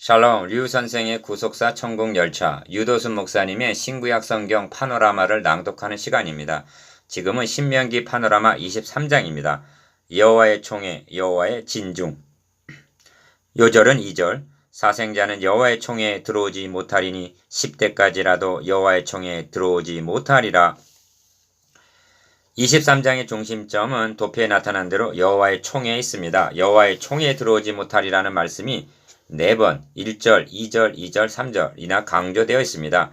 샬롬, 류 선생의 구속사 천국 열차, 유도순 목사님의 신구약 성경 파노라마를 낭독하는 시간입니다. 지금은 신명기 파노라마 23장입니다. 여호와의 총회, 여호와의 진중. 요절은 2절. 사생자는 여호와의 총회에 들어오지 못하리니 10대까지라도 여호와의 총회에 들어오지 못하리라. 23장의 중심점은 도표에 나타난 대로 여호와의 총회에 있습니다. 여호와의 총회에 들어오지 못하리라는 말씀이 4번 1절, 2절, 2절, 3절이나 강조되어 있습니다.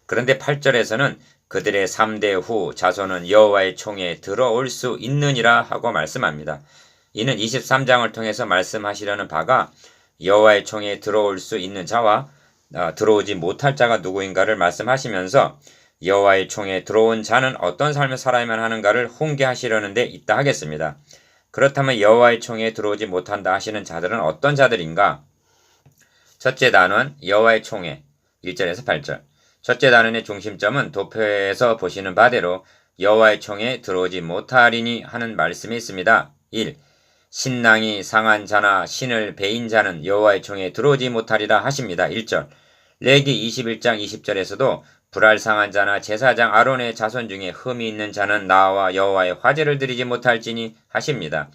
그런데 8절에서는 그들의 3대 후 자손은 여호와의 총회에 들어올 수 있느니라 하고 말씀합니다. 이는 23장을 통해서 말씀하시려는 바가 여호와의 총회에 들어올 수 있는 자와 들어오지 못할 자가 누구인가를 말씀하시면서 여호와의 총회에 들어온 자는 어떤 삶을 살아야만 하는가를 훈계하시려는 데 있다 하겠습니다. 그렇다면 여호와의 총회에 들어오지 못한다 하시는 자들은 어떤 자들인가? 첫째 단원 여호와의 총회 1절에서 8절. 첫째 단원의 중심점은 도표에서 보시는 바대로 여호와의 총회에 들어오지 못하리니 하는 말씀이 있습니다. 1. 신랑이 상한 자나 신을 배인 자는 여호와의 총회에 들어오지 못하리라 하십니다. 1절. 레기 21장 20절에서도 불알상한 자나 제사장 아론의 자손 중에 흠이 있는 자는 나와 여호와의 화제를 드리지 못할지니 하십니다.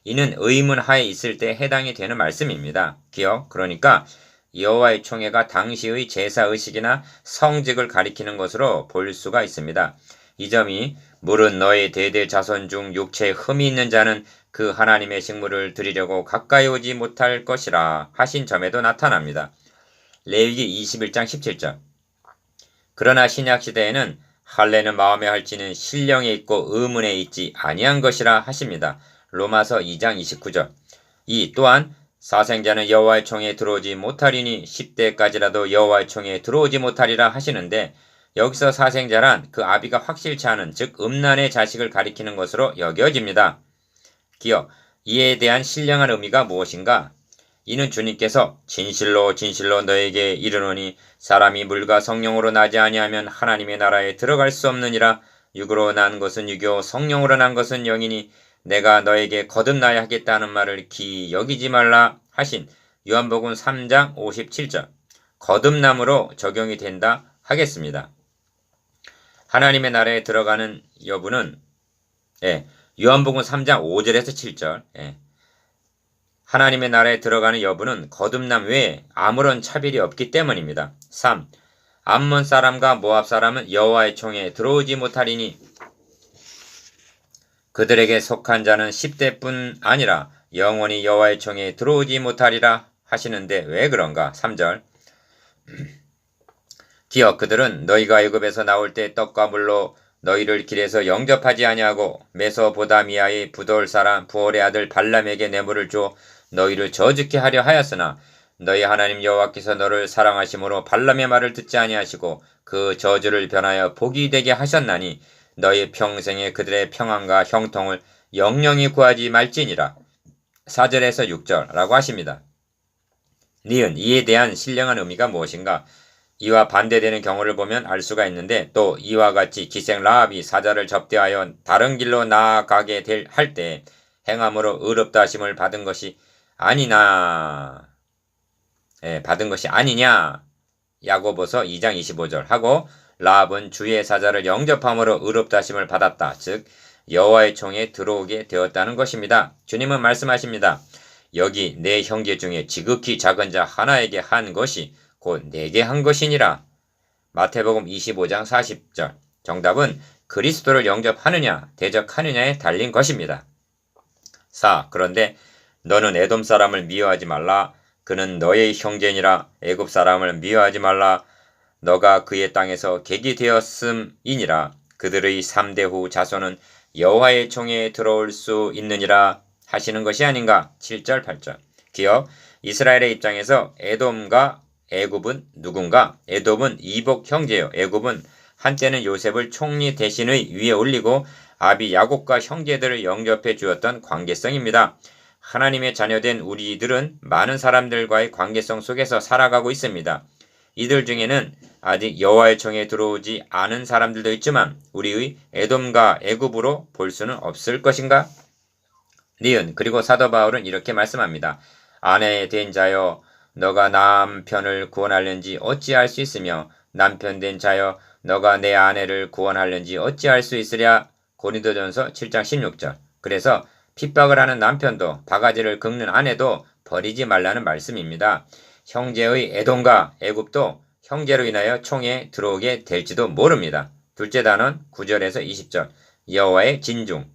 이는 의문 하에 있을 때 해당이 되는 말씀입니다. 기억, 그러니까 여호와의 총회가 당시의 제사의식이나 성직을 가리키는 것으로 볼 수가 있습니다. 이 점이 물은 너의 대대 자손 중 육체에 흠이 있는 자는 그 하나님의 식물을 드리려고 가까이 오지 못할 것이라 하신 점에도 나타납니다. 레위기 21장 17절. 그러나 신약시대에는 할례는 마음에 할지는 신령에 있고 의문에 있지 아니한 것이라 하십니다. 로마서 2장 29절. 이 또한 사생자는 여호와의 총회에 들어오지 못하리니 10대까지라도 여호와의 총회에 들어오지 못하리라 하시는데 여기서 사생자란 그 아비가 확실치 않은 즉 음란의 자식을 가리키는 것으로 여겨집니다. 기억, 이에 대한 신령한 의미가 무엇인가? 이는 주님께서 진실로 진실로 너에게 이르노니 사람이 물과 성령으로 나지 아니하면 하나님의 나라에 들어갈 수 없느니라. 육으로 난 것은 육이요 성령으로 난 것은 영이니 내가 너에게 거듭나야 하겠다는 말을 기이 여기지 말라 하신 요한복음 3장 57절. 거듭남으로 적용이 된다 하겠습니다. 하나님의 나라에 들어가는 여부는 요한복음 3장 5절에서 7절. 하나님의 나라에 들어가는 여부는 거듭남 외에 아무런 차별이 없기 때문입니다. 3. 암몬 사람과 모압 사람은 여호와의 총회에 들어오지 못하리니 그들에게 속한 자는 10대뿐 아니라 영원히 여호와의 총회에 들어오지 못하리라 하시는데 왜 그런가? 3절. 기억, 그들은 너희가 애굽에서 나올 때 떡과 물로 너희를 길에서 영접하지 아니하고 메소보다미아의 부돌 사람 부올의 아들 발람에게 뇌물을 줘 너희를 저주케 하려 하였으나 너희 하나님 여호와께서 너를 사랑하심으로 발람의 말을 듣지 아니하시고 그 저주를 변하여 복이 되게 하셨나니 너희 평생에 그들의 평안과 형통을 영영히 구하지 말지니라. 4절에서 6절라고 하십니다. 니은, 이에 대한 신령한 의미가 무엇인가? 이와 반대되는 경우를 보면 알 수가 있는데 또 이와 같이 기생 라합이 사자를 접대하여 다른 길로 나아가게 할 때 행함으로 의롭다 하심을 받은 것이 아니냐 야고보서 2장 25절 하고 라합은 주의 사자를 영접함으로 의롭다 하심을 받았다. 즉 여호와의 총회에 들어오게 되었다는 것입니다. 주님은 말씀하십니다. 여기 내 형제 중에 지극히 작은 자 하나에게 한 것이 곧 내게 한 것이니라. 마태복음 25장 40절. 정답은 그리스도를 영접하느냐 대적하느냐에 달린 것입니다. 4. 그런데 너는 에돔 사람을 미워하지 말라. 그는 너의 형제니라. 애굽 사람을 미워하지 말라. 너가 그의 땅에서 객이 되었음이니라. 그들의 3대 후 자손은 여호와의 총회에 들어올 수 있느니라 하시는 것이 아닌가. 7절 8절. 기억, 이스라엘의 입장에서 에돔과 애굽은 누군가? 에돔은 이복 형제요. 애굽은 한때는 요셉을 총리 대신의 위에 올리고 아비 야곱과 형제들을 영접해 주었던 관계성입니다. 하나님의 자녀된 우리들은 많은 사람들과의 관계성 속에서 살아가고 있습니다. 이들 중에는 아직 여호와의 총회에 들어오지 않은 사람들도 있지만 우리의 에돔과 애굽으로 볼 수는 없을 것인가? 니은, 그리고 사도 바울은 이렇게 말씀합니다. 아내 된 자여 너가 남편을 구원하려는지 어찌할 수 있으며 남편 된 자여 너가 내 아내를 구원하려는지 어찌할 수 있으랴. 고린도전서 7장 16절. 그래서 핍박을 하는 남편도 바가지를 긁는 아내도 버리지 말라는 말씀입니다. 형제의 에돔과 애굽도 형제로 인하여 총에 들어오게 될지도 모릅니다. 둘째 단원 9절에서 20절. 여호와의 진중.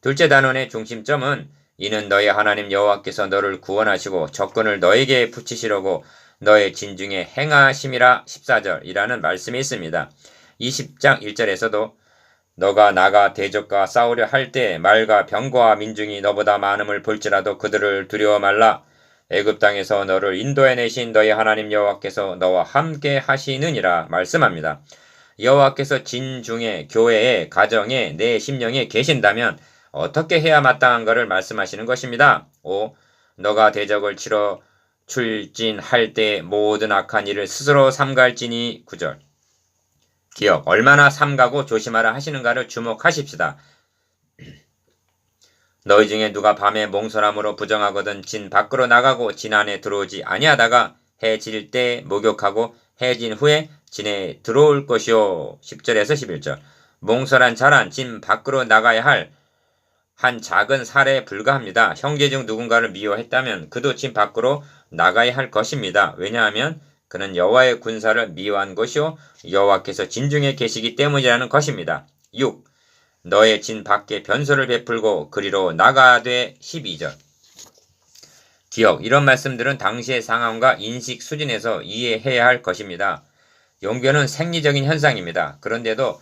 둘째 단원의 중심점은 이는 너의 하나님 여호와께서 너를 구원하시고 적군을 너에게 붙이시려고 너의 진중에 행하심이라 14절이라는 말씀이 있습니다. 20장 1절에서도 너가 나가 대적과 싸우려 할 때 말과 병과 민중이 너보다 많음을 볼지라도 그들을 두려워 말라. 애굽 땅에서 너를 인도해내신 너희 하나님 여호와께서 너와 함께 하시느니라 말씀합니다. 여호와께서 진중에 교회에 가정에 내 심령에 계신다면 어떻게 해야 마땅한가를 말씀하시는 것입니다. 5. 너가 대적을 치러 출진할 때 모든 악한 일을 스스로 삼갈지니 9절. 기억, 얼마나 삼가고 조심하라 하시는가를 주목하십시다. 너희 중에 누가 밤에 몽설함으로 부정하거든 진 밖으로 나가고 진 안에 들어오지 아니하다가 해 질 때 목욕하고 해 진 후에 진에 들어올 것이요. 10절에서 11절. 몽설한 자란 진 밖으로 나가야 할 한 작은 사례에 불과합니다. 형제 중 누군가를 미워했다면 그도 진 밖으로 나가야 할 것입니다. 왜냐하면 그는 여호와의 군사를 미워한 것이요 여호와께서 진중에 계시기 때문이라는 것입니다. 6. 너의 진 밖에 변소를 베풀고 그리로 나가되 12절. 기억, 이런 말씀들은 당시의 상황과 인식 수준에서 이해해야 할 것입니다. 용변은 생리적인 현상입니다. 그런데도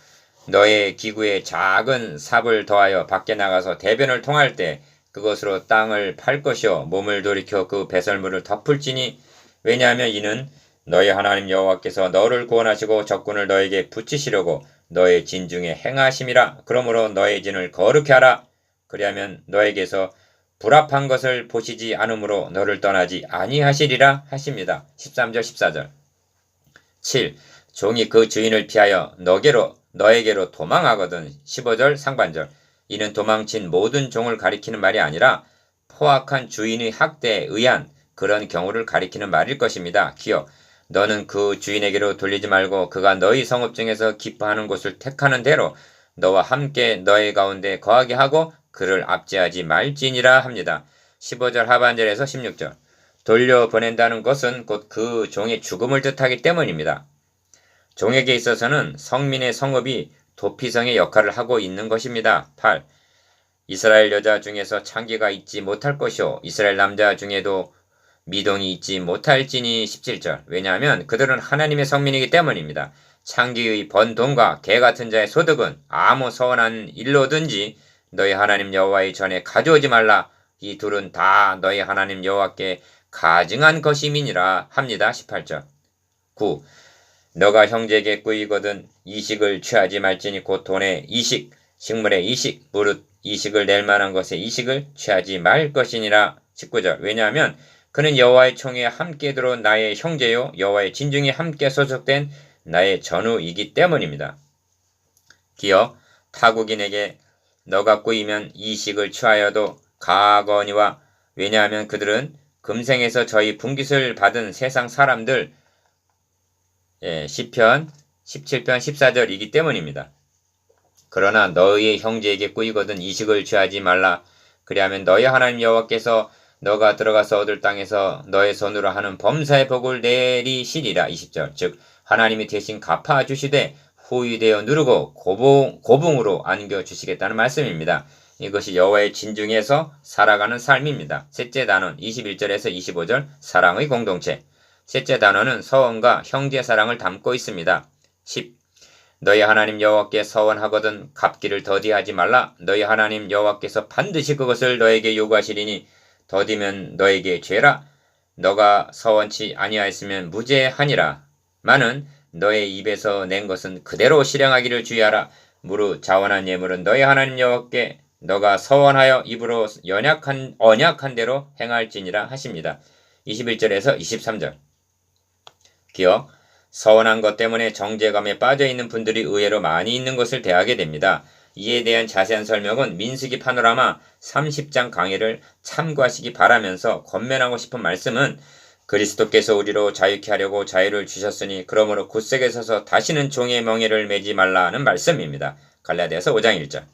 너의 기구에 작은 삽을 더하여 밖에 나가서 대변을 통할 때 그것으로 땅을 팔 것이요 몸을 돌이켜 그 배설물을 덮을지니 왜냐하면 이는 너희 하나님 여호와께서 너를 구원하시고 적군을 너에게 붙이시려고 너의 진중에 행하심이라. 그러므로 너의 진을 거룩히 하라. 그리하면 너에게서 불합한 것을 보시지 않으므로 너를 떠나지 아니하시리라 하십니다. 13절 14절. 7. 종이 그 주인을 피하여 너에게로 도망하거든. 15절 상반절. 이는 도망친 모든 종을 가리키는 말이 아니라 포악한 주인의 학대에 의한 그런 경우를 가리키는 말일 것입니다. 기억. 너는 그 주인에게로 돌리지 말고 그가 너희 성읍 중에서 기뻐하는 곳을 택하는 대로 너와 함께 너희 가운데 거하게 하고 그를 압제하지 말지니라 합니다. 15절 하반절에서 16절. 돌려보낸다는 것은 곧 그 종의 죽음을 뜻하기 때문입니다. 종에게 있어서는 성민의 성읍이 도피성의 역할을 하고 있는 것입니다. 8. 이스라엘 여자 중에서 창기가 있지 못할 것이요 이스라엘 남자 중에도 미동이 있지 못할지니 17절. 왜냐하면 그들은 하나님의 성민이기 때문입니다. 창기의 번 돈과 개 같은 자의 소득은 아무 서운한 일로든지 너희 하나님 여호와의 전에 가져오지 말라. 이 둘은 다 너희 하나님 여호와께 가증한 것임이니라 합니다. 18절. 9. 너가 형제에게 꾸이거든 이식을 취하지 말지니 곧 돈의 이식, 식물의 이식, 무릇 이식을 낼 만한 것의 이식을 취하지 말 것이니라. 19절. 왜냐하면 그는 여호와의 총회에 함께 들어온 나의 형제요 여호와의 진중에 함께 소속된 나의 전우이기 때문입니다. 기억, 타국인에게 너가 꾸이면 이식을 취하여도 가거니와 왜냐하면 그들은 금생에서 저희 분깃을 받은 세상 사람들 시편 17편 14절이기 때문입니다. 그러나 너희의 형제에게 꾸이거든 이식을 취하지 말라. 그리하면 너희 하나님 여호와께서 너가 들어가서 얻을 땅에서 너의 손으로 하는 범사의 복을 내리시리라. 20절. 즉 하나님이 대신 갚아주시되 후유되어 누르고 고봉으로 안겨주시겠다는 말씀입니다. 이것이 여호와의 진중에서 살아가는 삶입니다. 셋째 단원 21절에서 25절 사랑의 공동체. 셋째 단원은 서원과 형제 사랑을 담고 있습니다. 10. 너희 하나님 여호와께 서원하거든 갚기를 더디하지 말라. 너희 하나님 여호와께서 반드시 그것을 너에게 요구하시리니 더디면 너에게 죄라. 너가 서원치 아니하였으면 무죄하니라. 마는 너의 입에서 낸 것은 그대로 실행하기를 주의하라. 무릇 자원한 예물은 너희 하나님 여호와께 너가 서원하여 입으로 언약한 대로 행할지니라 하십니다. 21절에서 23절. 기억, 서원한 것 때문에 정죄감에 빠져있는 분들이 의외로 많이 있는 것을 대하게 됩니다. 이에 대한 자세한 설명은 민수기 파노라마 30장 강의를 참고하시기 바라면서 권면하고 싶은 말씀은 그리스도께서 우리로 자유케 하려고 자유를 주셨으니 그러므로 굳세게 서서 다시는 종의 멍에를 매지 말라 하는 말씀입니다. 갈라디아서 5장 1절.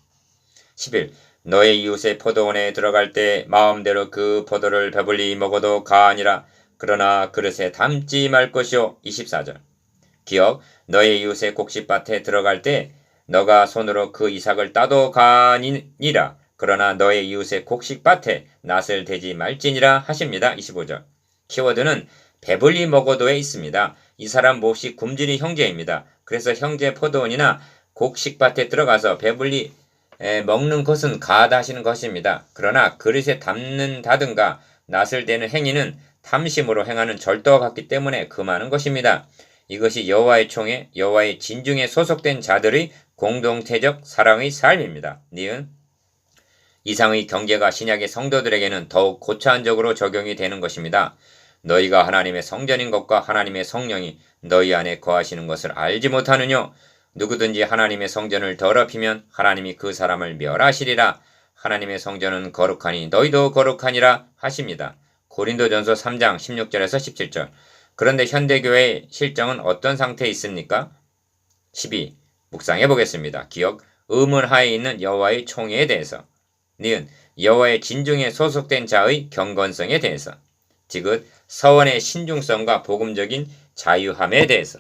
11. 너의 이웃의 포도원에 들어갈 때 마음대로 그 포도를 배불리 먹어도 가아니라. 그러나 그릇에 담지 말 것이요. 24절. 기억. 너의 이웃의 곡식밭에 들어갈 때 너가 손으로 그 이삭을 따도 가아니라. 그러나 너의 이웃의 곡식밭에 낫을 대지 말지니라 하십니다. 25절. 키워드는 배불리 먹어도에 있습니다. 이 사람 몹시 굶주린 형제입니다. 그래서 형제 포도원이나 곡식밭에 들어가서 배불리 먹는 것은 가하다 하시는 것입니다. 그러나 그릇에 담는다든가 낫을 대는 행위는 탐심으로 행하는 절도와 같기 때문에 금하는 것입니다. 이것이 여호와의 총회, 여호와의 진중에 소속된 자들의 공동체적 사랑의 삶입니다. 니은 이상의 경계가 신약의 성도들에게는 더욱 고차원적으로 적용이 되는 것입니다. 너희가 하나님의 성전인 것과 하나님의 성령이 너희 안에 거하시는 것을 알지 못하느뇨? 누구든지 하나님의 성전을 더럽히면 하나님이 그 사람을 멸하시리라. 하나님의 성전은 거룩하니 너희도 거룩하니라 하십니다. 고린도전서 3장 16절에서 17절. 그런데 현대교회의 실정은 어떤 상태에 있습니까? 12. 묵상해 보겠습니다. 기억. 의문하에 있는 여호와의 총회에 대해서. 니은 여호와의 진중에 소속된 자의 경건성에 대해서. 지긋 서원의 신중성과 복음적인 자유함에 대해서.